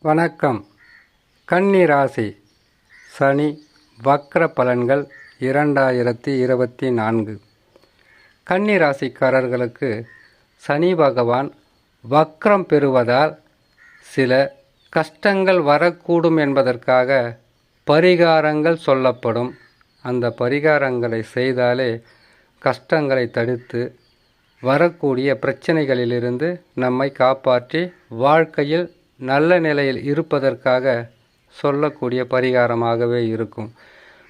வணக்கம். கன்னி ராசி சனி வக்ர பலன்கள் 2024. கன்னி ராசிக்காரர்களுக்கு சனி பகவான் வக்ரம் பெறுவதால் சில கஷ்டங்கள் வரக்கூடும் என்பதற்காக பரிகாரங்கள் சொல்லப்படும். அந்த பரிகாரங்களை செய்தாலே கஷ்டங்களை தடுத்து வரக்கூடிய பிரச்சனைகளிலிருந்து நம்மை காப்பாற்றி வாழ்க்கையில் நல்ல நிலையில் இருப்பதற்காக சொல்லக்கூடிய பரிகாரமாகவே இருக்கும்.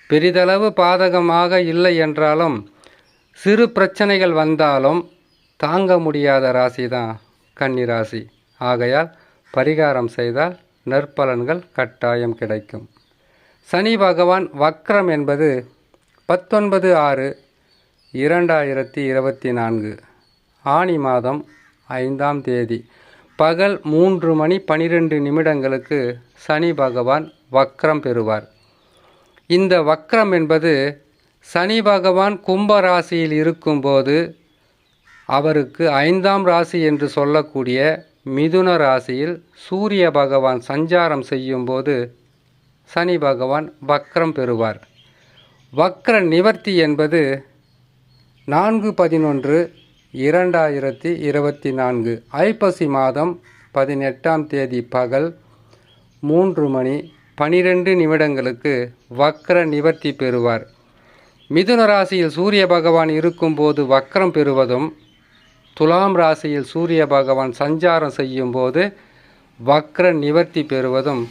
பெரிதளவு பாதகமாக இல்லை என்றாலும் சிறு பிரச்சனைகள் வந்தாலும் தாங்க முடியாத ராசி தான் கன்னி ராசி. ஆகையால் பரிகாரம் செய்தால் நற்பலன்கள் கட்டாயம் கிடைக்கும். சனி பகவான் வக்ரம் என்பது 19/6/2024 ஆனி மாதம் 5ஆம் தேதி பகல் 3:12 சனி பகவான் வக்ரம் பெறுவார். இந்த வக்ரம் என்பது சனி பகவான் கும்ப ராசியில் இருக்கும்போது அவருக்கு 5ஆம் ராசி என்று சொல்லக்கூடிய மிதுன ராசியில் சூரிய பகவான் சஞ்சாரம் செய்யும்போது சனி பகவான் வக்ரம் பெறுவார். வக்ர நிவர்த்தி என்பது 4/11/2024 ஐப்பசி மாதம் 18ஆம் தேதி பகல் 3:12 வக்ர நிவர்த்தி பெறுவார். மிதுன ராசியில் சூரிய பகவான் இருக்கும்போது வக்ரம் பெறுவதும், துலாம் ராசியில் சூரிய பகவான் சஞ்சாரம் செய்யும்போது வக்ர நிவர்த்தி பெறுவதும்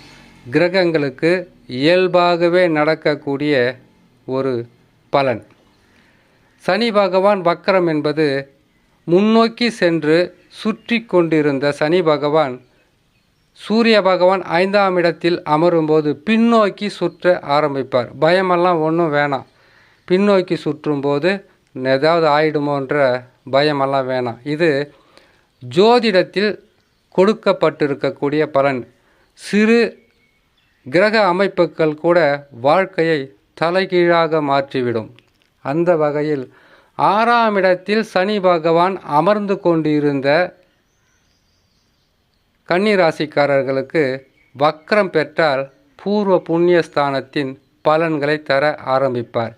கிரகங்களுக்கு இயல்பாகவே நடக்கக்கூடிய ஒரு பலன். சனி பகவான் வக்ரம் என்பது முன்னோக்கி சென்று சுற்றி கொண்டிருந்த சனி பகவான் சூரிய பகவான் 5ஆம் இடத்தில் அமரும்போது பின்னோக்கி சுற்ற ஆரம்பிப்பார். பயமெல்லாம் ஒன்றும் வேணாம். பின்னோக்கி சுற்றும்போது ஏதாவது ஆயிடுமோன்ற பயமெல்லாம் வேணாம். இது ஜோதிடத்தில் கொடுக்கப்பட்டிருக்கக்கூடிய பலன். சிறு கிரக அமைப்புகள் கூட வாழ்க்கையை தலைகீழாக மாற்றிவிடும். அந்த வகையில் 6ஆம் இடத்தில் சனி பகவான் அமர்ந்து கொண்டிருந்த கன்னி ராசிக்காரர்களுக்கு வக்ரம் பெற்றால் பூர்வ புண்ணியஸ்தானத்தின் பலன்களை தர ஆரம்பிப்பார்.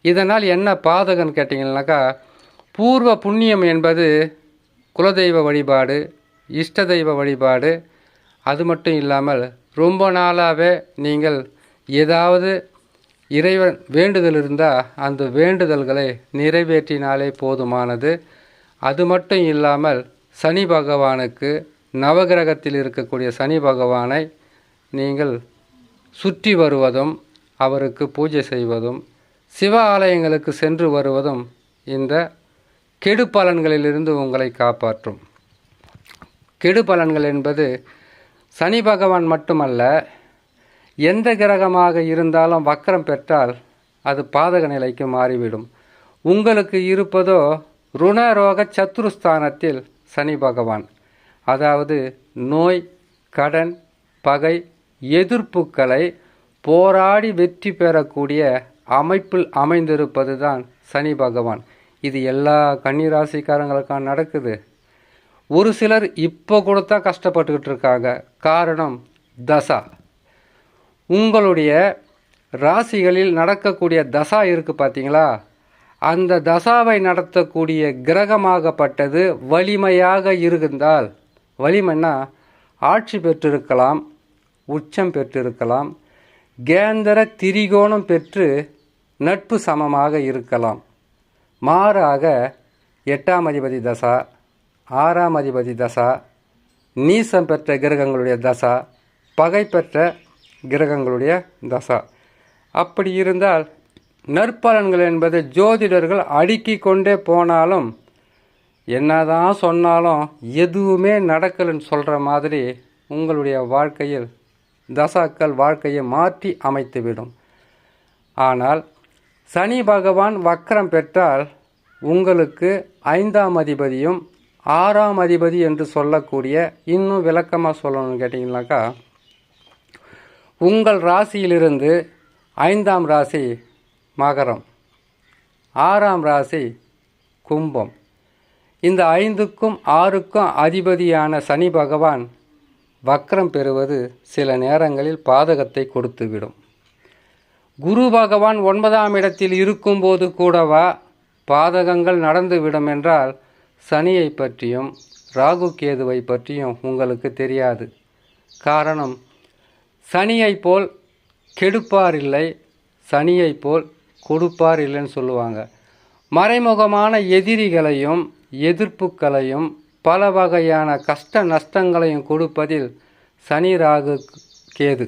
இதனால் என்ன பாதகன்னு கேட்டிங்கன்னாக்கா, பூர்வ புண்ணியம் என்பது குலதெய்வ வழிபாடு, இஷ்ட தெய்வ வழிபாடு. அது மட்டும் இல்லாமல் ரொம்ப நாளாகவே நீங்கள் ஏதாவது இறைவன் வேண்டுதல் இருந்தால் அந்த வேண்டுதல்களை நிறைவேற்றினாலே போதுமானது. அது மட்டும் இல்லாமல் சனி பகவானுக்கு நவகிரகத்தில் இருக்கக்கூடிய சனி பகவானை நீங்கள் சுற்றி வருவதும், அவருக்கு பூஜை செய்வதும், சிவ ஆலயங்களுக்கு சென்று வருவதும் இந்த கெடு பலன்களிலிருந்து உங்களை காப்பாற்றும். கெடு பலன்கள் என்பது சனி பகவான் மட்டுமல்ல, எந்த கிரகமாக இருந்தாலும் வக்ரம் பெற்றால் அது பாதக நிலைக்கு மாறிவிடும். உங்களுக்கு இருப்பதோ ருணரோக சத்ருஸ்தானத்தில் சனி பகவான், அதாவது நோய், கடன், பகை, எதிர்ப்புகளை போராடி வெற்றி பெறக்கூடிய அமைப்பில் அமைந்திருப்பது தான் சனி பகவான். இது எல்லா கன்னிராசிக்காரங்களுக்கும் நடக்குது. ஒரு சிலர் இப்போ கூட தான் கஷ்டப்பட்டுக்கிட்டு இருக்காங்க. காரணம் தசா. உங்களுடைய ராசிகளில் நடக்கக்கூடிய தசா இருக்குது பார்த்தீங்களா, அந்த தசாவை நடத்தக்கூடிய கிரகமாகப்பட்டது வலிமையாக இருந்தால், வலிமைன்னா ஆட்சி பெற்றிருக்கலாம், உச்சம் பெற்றிருக்கலாம், கேந்திர திரிகோணம் பெற்று நட்பு சமமாக இருக்கலாம். மாறாக 8ஆம் அதிபதி தசா, 6ஆம் அதிபதி தசா, நீசம் பெற்ற கிரகங்களுடைய தசா, பகை பெற்ற கிரகங்களுடைய தசா, அப்படி இருந்தால் நற்பலன்கள் என்பது ஜோதிடர்கள் அடுக்கிக் கொண்டே போனாலும் என்னதான் சொன்னாலும் எதுவுமே நடக்கலைன்னு சொல்கிற மாதிரி உங்களுடைய வாழ்க்கையில் தசாக்கள் வாழ்க்கையை மாற்றி அமைத்துவிடும். ஆனால் சனி பகவான் வக்ரம் பெற்றால் உங்களுக்கு 5ஆம் அதிபதியும் 6ஆம் அதிபதி என்று சொல்லக்கூடிய, இன்னும் விளக்கமாக சொல்லணும்னு கேட்டிங்கனாக்கா, உங்கள் ராசியிலிருந்து 5ஆம் ராசி மகரம், 6ஆம் ராசி கும்பம், இந்த 5க்கும் 6க்கும் அதிபதியான சனி பகவான் வக்ரம் பெறுவது சில நேரங்களில் பாதகத்தை கொடுத்துவிடும். குரு பகவான் 9ஆம் இடத்தில் இருக்கும்போது கூடவா பாதகங்கள் நடந்துவிடும் என்றால் சனியை பற்றியும் ராகு கேதுவை பற்றியும் உங்களுக்கு தெரியாது. காரணம், சனியை போல் கெடுப்பார் இல்லை, சனியை போல் கொடுப்பார் இல்லைன்னு சொல்லுவாங்க. மறைமுகமான எதிரிகளையும் எதிர்ப்புகளையும் பல வகையான கஷ்ட நஷ்டங்களையும் கொடுப்பதில் சனி ராகு கேது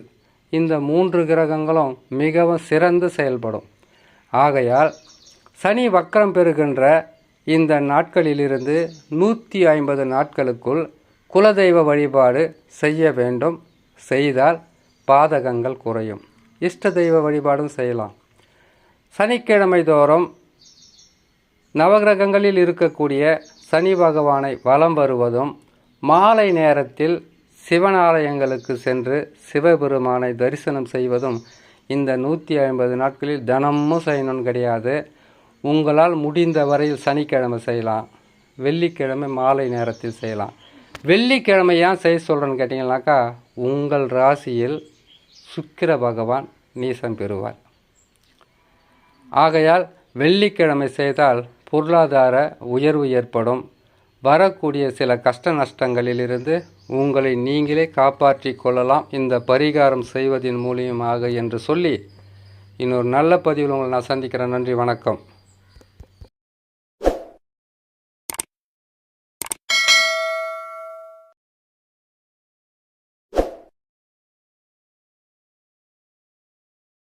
இந்த 3 கிரகங்களும் மிகவும் சிறந்து செயல்படும். ஆகையால் சனி வக்ரம் பெறுகின்ற இந்த நாட்களிலிருந்து 150 நாட்களுக்குள் குலதெய்வ வழிபாடு செய்ய வேண்டும். செய்தால் பாதகங்கள் குறையும். இஷ்ட தெய்வ வழிபாடும் செய்யலாம். சனிக்கிழமை தோறும் நவகிரகங்களில் இருக்கக்கூடிய சனி பகவானை வலம் வருவதும், மாலை நேரத்தில் சிவனாலயங்களுக்கு சென்று சிவபெருமானை தரிசனம் செய்வதும் இந்த 150 நாட்களில் தினமும் செய்யணும்னு கிடையாது. உங்களால் முடிந்த வரையில் சனிக்கிழமை செய்யலாம், வெள்ளிக்கிழமை மாலை நேரத்தில் செய்யலாம். வெள்ளிக்கிழமை ஏன் செய்ய சொல்கிறேன்னு கேட்டிங்கனாக்கா, உங்கள் ராசியில் சுக்கிர பகவான் நீசம் பெறுவார். ஆகையால் வெள்ளிக்கிழமை செய்தால் பொருளாதார உயர்வு ஏற்படும். வரக்கூடிய சில கஷ்ட நஷ்டங்களிலிருந்து உங்களை நீங்களே காப்பாற்றி கொள்ளலாம் இந்த பரிகாரம் செய்வதன் மூலியமாக என்று சொல்லி இன்னொரு நல்ல பதிவில் உங்களை நான் சந்திக்கிறேன். நன்றி, வணக்கம்.